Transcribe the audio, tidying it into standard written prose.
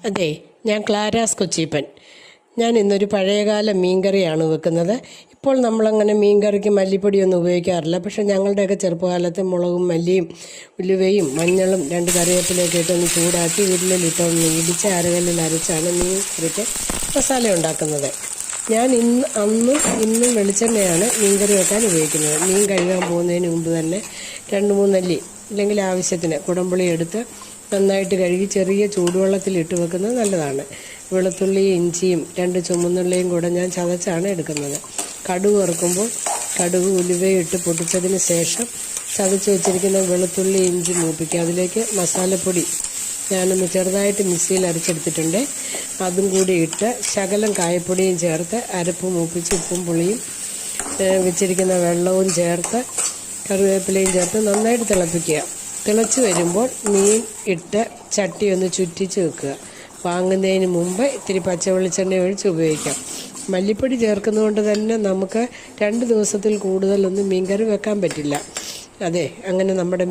അതെ, ഞാൻ ക്ലാരാസ് കൊച്ചീപ്പൻ. ഞാൻ ഇന്നൊരു പഴയകാല മീൻകറിയാണ് വെക്കുന്നത്. ഇപ്പോൾ നമ്മളങ്ങനെ മീൻകറിക്ക് മല്ലിപ്പൊടിയൊന്നും ഉപയോഗിക്കാറില്ല. പക്ഷേ ഞങ്ങളുടെയൊക്കെ ചെറുപ്പകാലത്ത് മുളകും മല്ലിയും ഉലുവയും മഞ്ഞളും 2 കറിവേപ്പിലയൊക്കെ ഇട്ടൊന്ന് ചൂടാക്കി ഉരുളിലിട്ടൊന്ന് ഇടിച്ച് അരകല്ലിൽ അരച്ചാണ് മീൻ കറിക്ക് മസാല ഉണ്ടാക്കുന്നത്. ഞാൻ ഇന്നും വെളിച്ചെണ്ണയാണ് മീൻകറി വെക്കാൻ ഉപയോഗിക്കുന്നത്. മീൻ കഴുകാൻ പോകുന്നതിന് മുമ്പ് തന്നെ 2-3 അല്ലി അല്ലെങ്കിൽ ആവശ്യത്തിന് കുടംപുളി എടുത്ത് നന്നായിട്ട് കഴുകി ചെറിയ ചൂടുവെള്ളത്തിലിട്ട് വെക്കുന്നത് നല്ലതാണ്. വെളുത്തുള്ളിയും ഇഞ്ചിയും 2 ചുമന്നുള്ളിയും കൂടെ ഞാൻ ചതച്ചാണ് എടുക്കുന്നത്. കടുക് വറുക്കുമ്പോൾ കടുക് ഉലുവയും ഇട്ട് പൊട്ടിച്ചതിന് ശേഷം ചതച്ച് വെച്ചിരിക്കുന്ന വെളുത്തുള്ളി ഇഞ്ചി മൂപ്പിക്കുക. അതിലേക്ക് മസാലപ്പൊടി ഞാനൊന്ന് ചെറുതായിട്ട് മിക്സിയിൽ അരച്ചെടുത്തിട്ടുണ്ട്. അതും കൂടി ഇട്ട് ശകലം കായപ്പൊടിയും ചേർത്ത് അരപ്പ് മൂപ്പിച്ച് ഉപ്പും പുളിയും വെച്ചിരിക്കുന്ന വെള്ളവും ചേർത്ത് കറിവേപ്പിലയും ചേർത്ത് നന്നായിട്ട് തിളപ്പിക്കുക. തിളച്ച് വരുമ്പോൾ മീൻ ഇട്ട് ചട്ടി ഒന്ന് ചുറ്റിച്ച് വെക്കുക. വാങ്ങുന്നതിന് മുമ്പ് ഇത്തിരി പച്ചവെളിച്ചെണ്ണ ഒഴിച്ച് ഉപയോഗിക്കാം. മല്ലിപ്പൊടി ചേർക്കുന്നതുകൊണ്ട് തന്നെ നമുക്ക് 2 ദിവസത്തിൽ കൂടുതലൊന്നും മീൻകറി വെക്കാൻ പറ്റില്ല. അതെ, അങ്ങനെ നമ്മുടെ